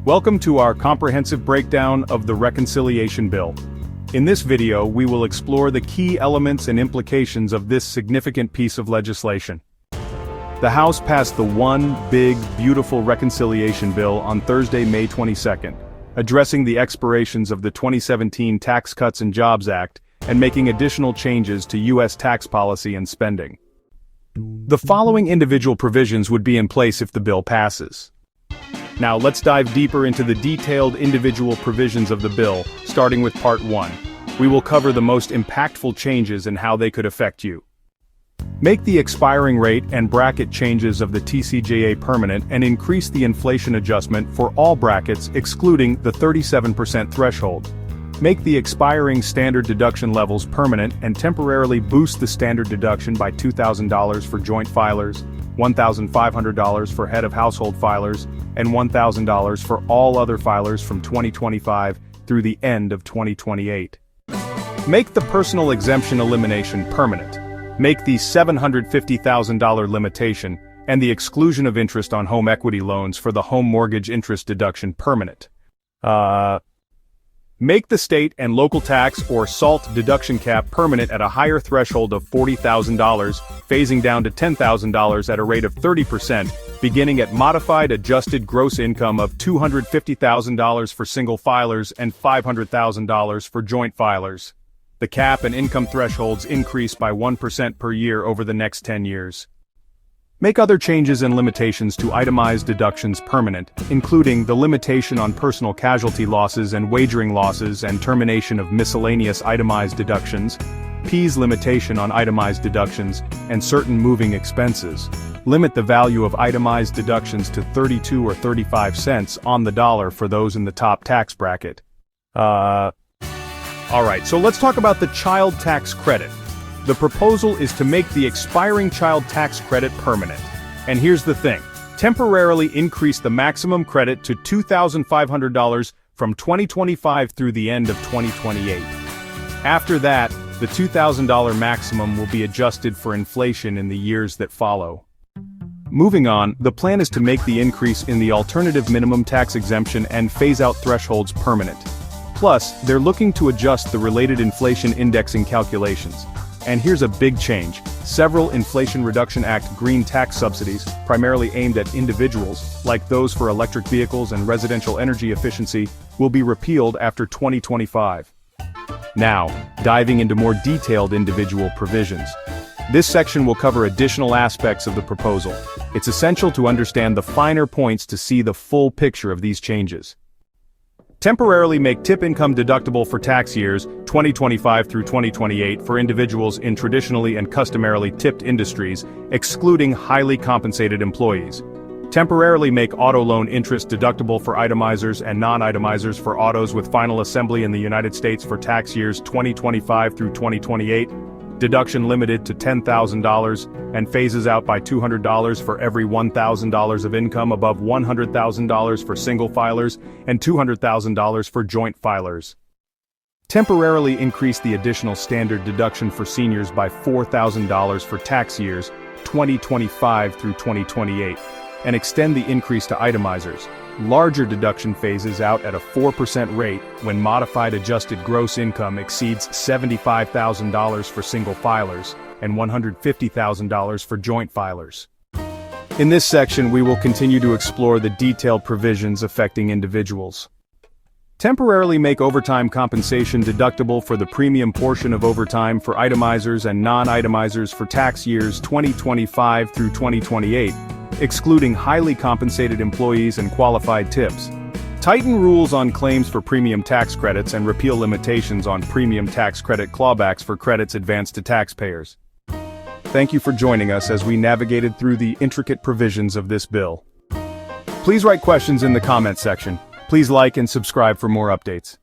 Welcome to our comprehensive breakdown of the Reconciliation Bill. In this video, we will explore the key elements and implications of this significant piece of legislation. The House passed the One Big Beautiful Reconciliation Bill on Thursday, May 22nd, addressing the expirations of the 2017 Tax Cuts and Jobs Act and making additional changes to U.S. tax policy and spending. The following individual provisions would be in place if the bill passes. Now let's dive deeper into the detailed individual provisions of the bill, starting with Part 1. We will cover the most impactful changes and how they could affect you. Make the expiring rate and bracket changes of the TCJA permanent and increase the inflation adjustment for all brackets excluding the 37% threshold. Make the expiring standard deduction levels permanent and temporarily boost the standard deduction by $2,000 for joint filers, $1,500 for head of household filers, and $1,000 for all other filers from 2025 through the end of 2028. Make the personal exemption elimination permanent. Make the $750,000 limitation and the exclusion of interest on home equity loans for the home mortgage interest deduction permanent. Make the state and local tax or SALT deduction cap permanent at a higher threshold of $40,000, phasing down to $10,000 at a rate of 30%, beginning at modified adjusted gross income of $250,000 for single filers and $500,000 for joint filers. The cap and income thresholds increase by 1% per year over the next 10 years. Make other changes and limitations to itemized deductions permanent, including the limitation on personal casualty losses and wagering losses and termination of miscellaneous itemized deductions, P's limitation on itemized deductions, and certain moving expenses. Limit the value of itemized deductions to 32 or 35 cents on the dollar for those in the top tax bracket. Alright, so let's talk about the child tax credit. The proposal is to make the expiring child tax credit permanent. And here's the thing, temporarily increase the maximum credit to $2,500 from 2025 through the end of 2028. After that, the $2,000 maximum will be adjusted for inflation in the years that follow. Moving on, the plan is to make the increase in the alternative minimum tax exemption and phase-out thresholds permanent. Plus, they're looking to adjust the related inflation indexing calculations. And here's a big change. Several Inflation Reduction Act green tax subsidies, primarily aimed at individuals, like those for electric vehicles and residential energy efficiency, will be repealed after 2025. Now, diving into more detailed individual provisions. This section will cover additional aspects of the proposal. It's essential to understand the finer points to see the full picture of these changes. Temporarily make tip income deductible for tax years 2025 through 2028 for individuals in traditionally and customarily tipped industries, excluding highly compensated employees. Temporarily make auto loan interest deductible for itemizers and non-itemizers for autos with final assembly in the United States for tax years 2025 through 2028. Deduction limited to $10,000 and phases out by $200 for every $1,000 of income above $100,000 for single filers and $200,000 for joint filers. Temporarily increase the additional standard deduction for seniors by $4,000 for tax years 2025 through 2028, and extend the increase to itemizers. Larger deduction phases out at a 4% rate when modified adjusted gross income exceeds $75,000 for single filers and $150,000 for joint filers. In this section, we will continue to explore the detailed provisions affecting individuals. Temporarily make overtime compensation deductible for the premium portion of overtime for itemizers and non-itemizers for tax years 2025 through 2028, excluding highly compensated employees and qualified tips. Tighten rules on claims for premium tax credits and repeal limitations on premium tax credit clawbacks for credits advanced to taxpayers. Thank you for joining us as we navigated through the intricate provisions of this bill. Please write questions in the comments section. Please like and subscribe for more updates.